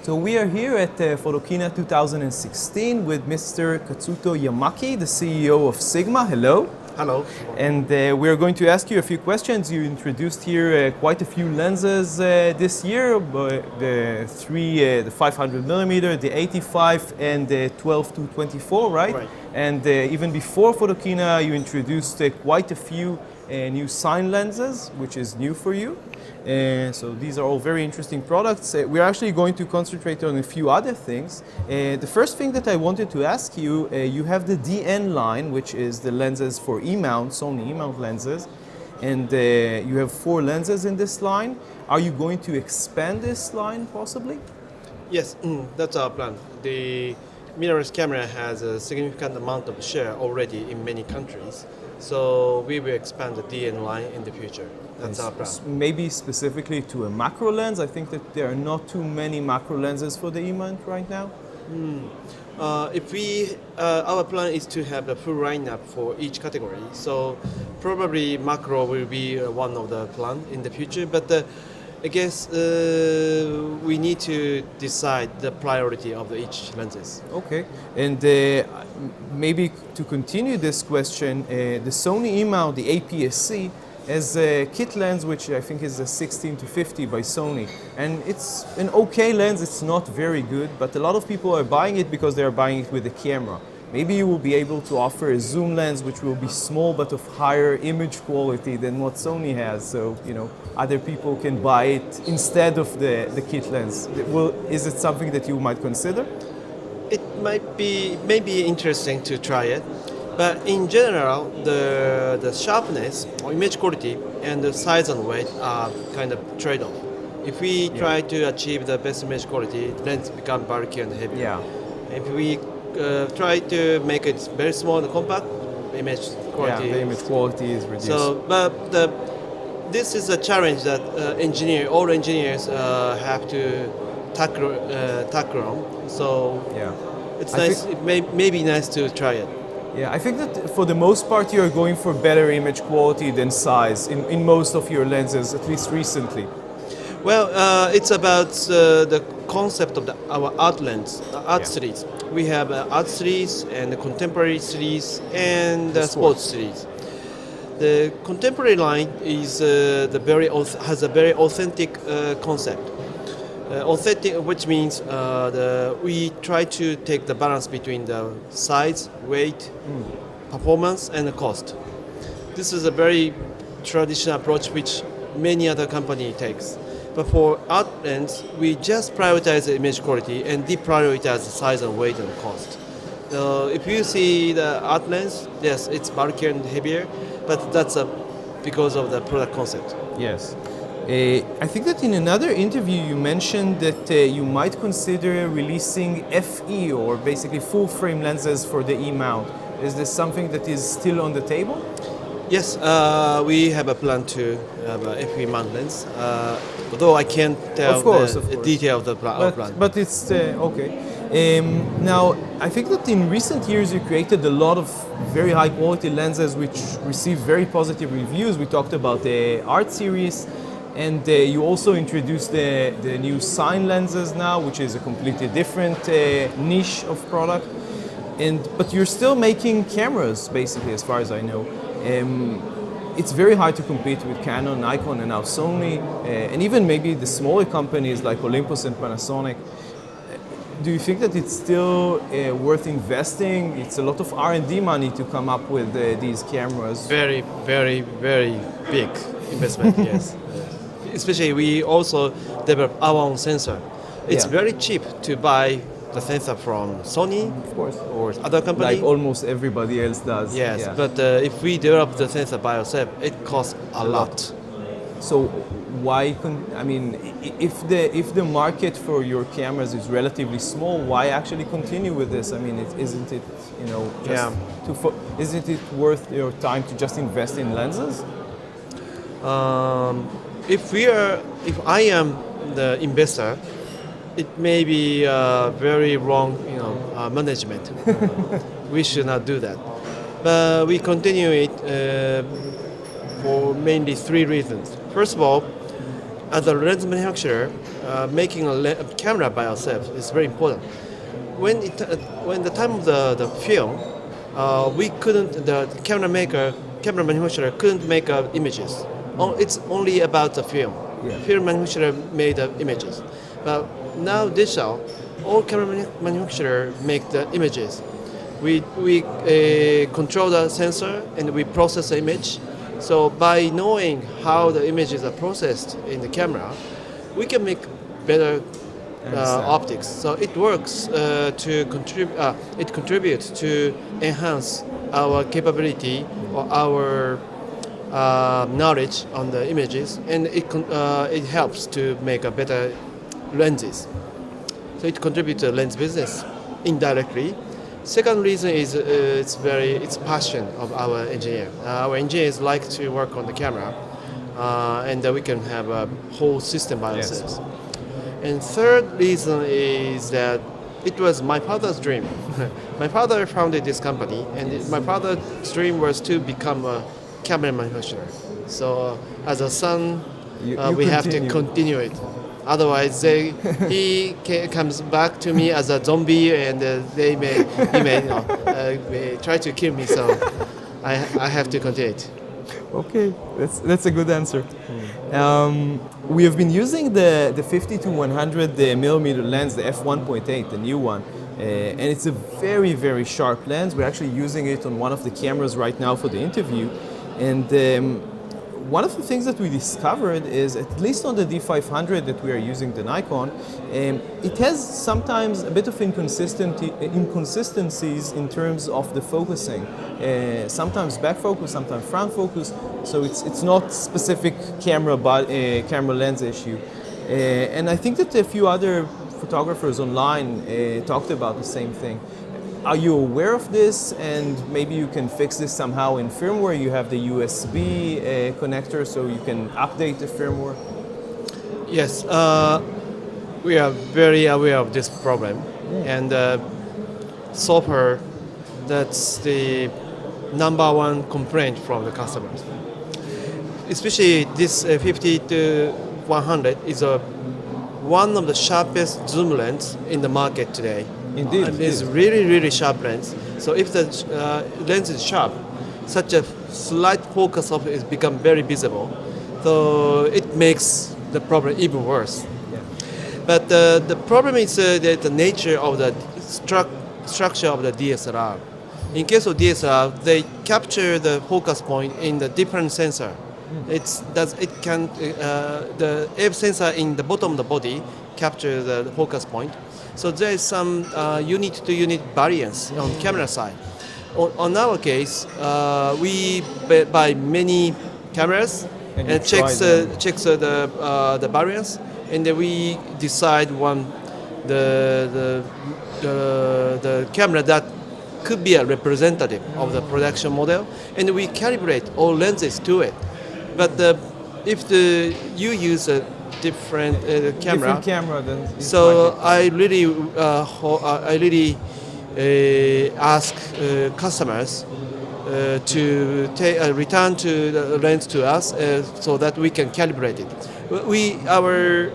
So we are here at Photokina 2016 with Mr. Kazuto Yamaki, the CEO of Sigma. Hello. Hello. And we are going to ask you a few questions. You introduced here quite a few lenses this year, the 500 millimeter, the 85, and the 12 to 24, right? Right. And even before Photokina, you introduced quite a few new sign lenses, which is new for you. So these are all very interesting products. We're actually going to concentrate on a few other things. The first thing that I wanted to ask you, you have the DN line, which is the lenses for E-mount, Sony E-mount lenses, and you have 4 lenses in this line. Are you going to expand this line possibly? Yes, that's our plan. The mirrorless camera has a significant amount of share already in many countries, so we will expand the DN line in the future. That's our plan. Maybe specifically to a macro lens. I think that there are not too many macro lenses for the E-mount right now. Our plan is to have the full lineup for each category. So probably macro will be one of the plan in the future. But I guess we need to decide the priority of each lenses. Okay, and maybe to continue this question, the Sony E-mount, the APSC, has a kit lens which I think is a 16 to 50 by Sony, and it's an okay lens. It's not very good, but a lot of people are buying it because they are buying it with a camera. Maybe you will be able to offer a zoom lens which will be small but of higher image quality than what Sony has, so other people can buy it instead of the kit lens. Is it something that you might consider? It might be maybe interesting to try it. But in general, the sharpness or image quality and the size and weight are kind of trade-off. If we try to achieve the best image quality, lens become bulky and heavy. Yeah. If we try to make it very small and compact, image quality. Yeah, the image quality is reduced. So, but this is a challenge that all engineers have to tackle on. So yeah, it's nice. It may be nice to try it. Yeah, I think that for the most part you're going for better image quality than size in most of your lenses, at least recently. Well, it's about the concept of our art lens, art series. We have art series and the contemporary series and the sports series. The contemporary line is has a very authentic concept. Authentic, which means we try to take the balance between the size, weight, performance, and the cost. This is a very traditional approach which many other company takes. But for art lens, we just prioritize the image quality and deprioritize the size and weight and cost. If you see the art lens, yes, it's bulkier and heavier, but that's because of the product concept. Yes. I think that in another interview you mentioned that you might consider releasing FE, or basically full frame lenses for the E-mount. Is this something that is still on the table? Yes, we have a plan to have a FE mount lens, although I can't tell the detail of the plan. But it's okay. Now, I think that in recent years you created a lot of very high quality lenses which received very positive reviews. We talked about the art series. And you also introduced the new sign lenses now, which is a completely different niche of product. But you're still making cameras, basically, as far as I know. It's very hard to compete with Canon, Nikon, and now Sony, and even maybe the smaller companies like Olympus and Panasonic. Do you think that it's still worth investing? It's a lot of R&D money to come up with these cameras. Very, very, very big investment, yes. Especially we also develop our own sensor. It's very cheap to buy the sensor from Sony, of course, or other company. Like almost everybody else does. Yes, but if we develop the sensor by ourselves, it costs a lot. So why? If the market for your cameras is relatively small, why actually continue with this? I mean, isn't it isn't it worth your time to just invest in lenses? If I am the investor, it may be very wrong, management. We should not do that. But we continue it for mainly 3 reasons. First of all, as a lens manufacturer, making a camera by ourselves is very important. When the time of the film, we couldn't. The camera manufacturer couldn't make images. It's only about the film. Yeah. Film manufacturer made the images, but now digital, all camera manufacturer make the images. We control the sensor and we process the image. So by knowing how the images are processed in the camera, we can make better optics. So it works to contribute. It contributes to enhance our capability or our knowledge on the images, and it helps to make a better lenses. So it contributes to lens business indirectly. Second reason is it's passion of our engineer. Our engineers like to work on the camera, and we can have a whole system by ourselves. And third reason is that it was my father's dream. My father founded this company, and my father's dream was to become a camera manufacturer. So as a son, we have to continue it. Otherwise, he comes back to me as a zombie, and he may try to kill me. So I have to continue it. Okay, that's a good answer. We have been using the 50 to 100 millimeter lens, the f1.8, the new one, and it's a very, very sharp lens. We're actually using it on one of the cameras right now for the interview, and one of the things that we discovered is, at least on the D500 that we are using, the Nikon, it has sometimes a bit of inconsistencies in terms of the focusing. Sometimes back focus, sometimes front focus, so it's not specific camera lens issue. And I think that a few other photographers online talked about the same thing. Are you aware of this, and maybe you can fix this somehow in firmware? You have the USB connector, so you can update the firmware? Yes, we are very aware of this problem, and so far that's the number one complaint from the customers. Especially this 50 to 100 is one of the sharpest zoom lens in the market today. Indeed. It's really, really sharp lens. So if the lens is sharp, such a slight focus of it has become very visible. So it makes the problem even worse. Yeah. But the problem is the nature of the structure of the DSLR. In case of DSLR, they capture the focus point in the different sensor. The AF sensor in the bottom of the body capture the focus point. So there is some unit-to-unit variance on camera side. On our case, we buy many cameras and checks the variance, and then we decide the camera that could be a representative of the production model, and we calibrate all lenses to it. But if you use a different camera then so I really ask customers to return to the lens to us so that we can calibrate it. Our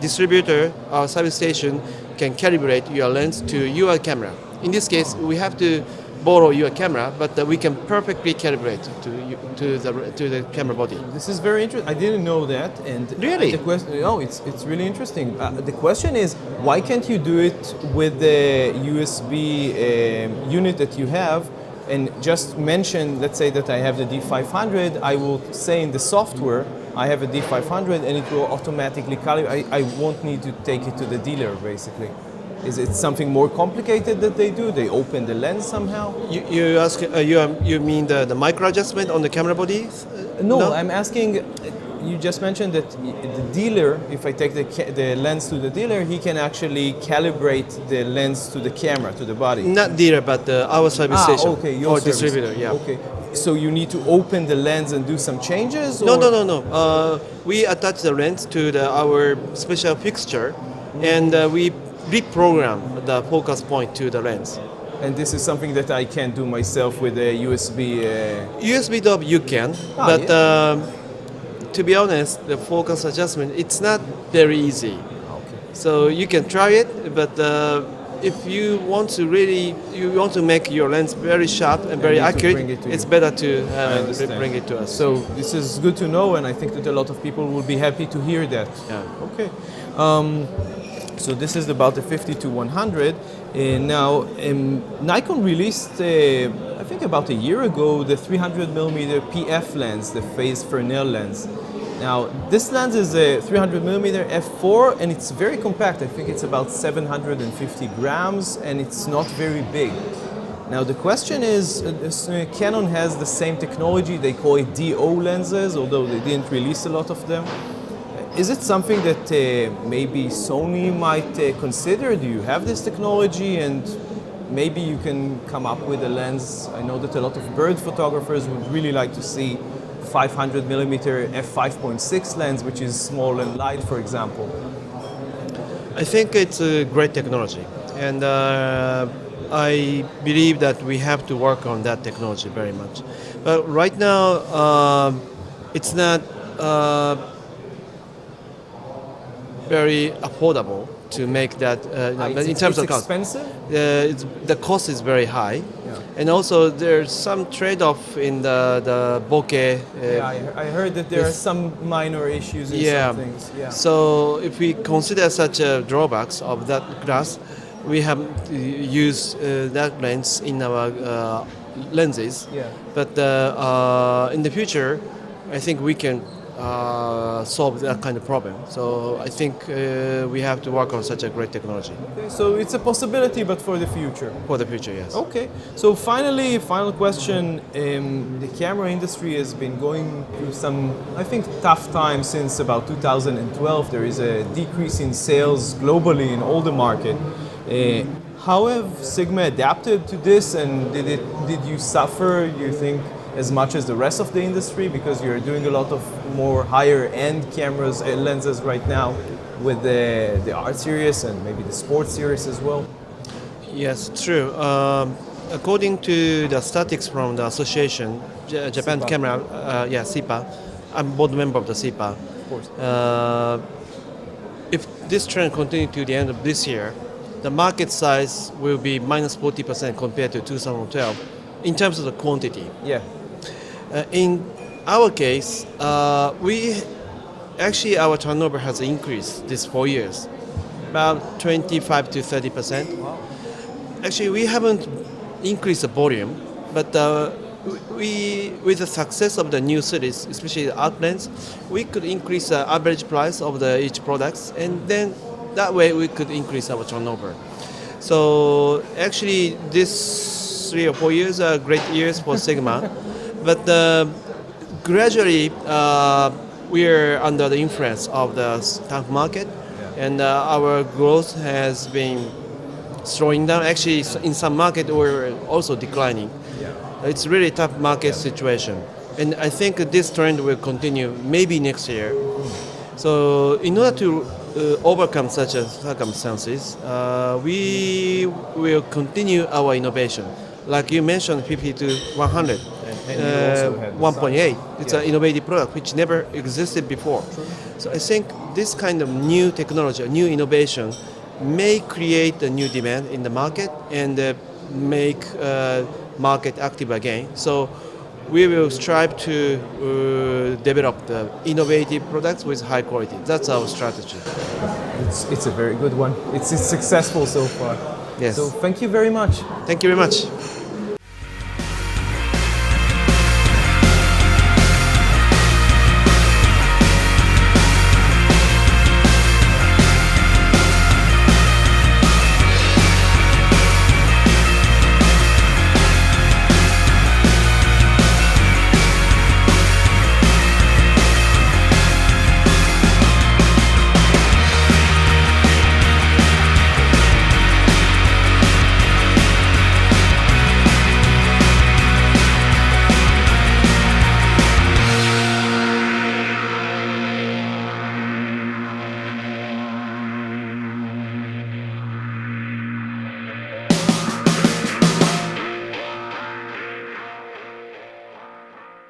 distributor, our service station can calibrate your lens to your camera. In this case, we have to borrow your camera, but we can perfectly calibrate to the camera body. This is very interesting. I didn't know that. And really, it's really interesting. The question is, why can't you do it with the USB unit that you have? And just mention, let's say that I have the D500. I will say in the software I have a D500, and it will automatically calibrate. I won't need to take it to the dealer, basically. Is it something more complicated that they do? They open the lens somehow? You ask? You mean the micro adjustment on the camera body? No, I'm asking. You just mentioned that the dealer, if I take the lens to the dealer, he can actually calibrate the lens to the camera, to the body. Not dealer, but our service station. Okay, your service. Distributor. Yeah. Okay. So you need to open the lens and do some changes? No. We attach the lens to our special fixture, and we reprogram the focus point to the lens. And this is something that I can do myself with a USB? USB knob you can, but to be honest, the focus adjustment, it's not very easy. So you can try it, but if you want to make your lens very sharp and very accurate, it's better to bring it to us. So this is good to know, and I think that a lot of people will be happy to hear that. Yeah. Okay. So this is about the 50-100. Now, Nikon released, I think about a year ago, the 300mm PF lens, the Phase Fresnel lens. Now, this lens is a 300mm f4, and it's very compact. I think it's about 750 grams, and it's not very big. Now, the question is, Canon has the same technology. They call it DO lenses, although they didn't release a lot of them. Is it something that maybe Sony might consider? Do you have this technology, and maybe you can come up with a lens? I know that a lot of bird photographers would really like to see 500mm f5.6 lens, which is small and light, for example. I think it's a great technology, and I believe that we have to work on that technology very much. But right now, it's not very affordable to make that. In terms of cost, expensive. The cost is very high, Yeah. and also there's some trade-off in the bokeh. I heard that there are some minor issues in some things. Yeah. So if we consider such drawbacks of that glass, we have used that lens in our lenses. Yeah. But in the future, I think we can solve that kind of problem. So I think we have to work on such a great technology. Okay, so it's a possibility, but for the future. For the future, yes. Okay, so finally, final question. The camera industry has been going through some, I think, tough times since about 2012. There is a decrease in sales globally in all the market. How have Sigma adapted to this, and did you suffer, you think, as much as the rest of the industry, because you're doing a lot of more higher end cameras and lenses right now with the art series and maybe the sports series as well? Yes, true. According to the statistics from the association, Japan SIPA. Camera, SIPA, I'm board member of the SIPA. Of course. If this trend continues to the end of this year, the market size will be minus 40% compared to 2012 in terms of the quantity. Yeah. In our case, our turnover has increased this 4 years, about 25 to 30%. Wow. Actually, we haven't increased the volume, but with the success of the new series, especially the art lens, we could increase the average price of each products, and then that way we could increase our turnover. So actually, this 3 or 4 years are great years for Sigma. But gradually, we are under the influence of the stock market, and our growth has been slowing down. Actually, in some market, we're also declining. Yeah. It's really tough market situation, and I think this trend will continue maybe next year. So, in order to overcome such circumstances, we will continue our innovation. Like you mentioned, 50 to 100. And you also had 1.8. It's an innovative product which never existed before. True. So I think this kind of new technology, a new innovation, may create a new demand in the market and make market active again. So we will strive to develop the innovative products with high quality. That's our strategy. It's a very good one. It's successful so far. Yes. So thank you very much. Thank you very much.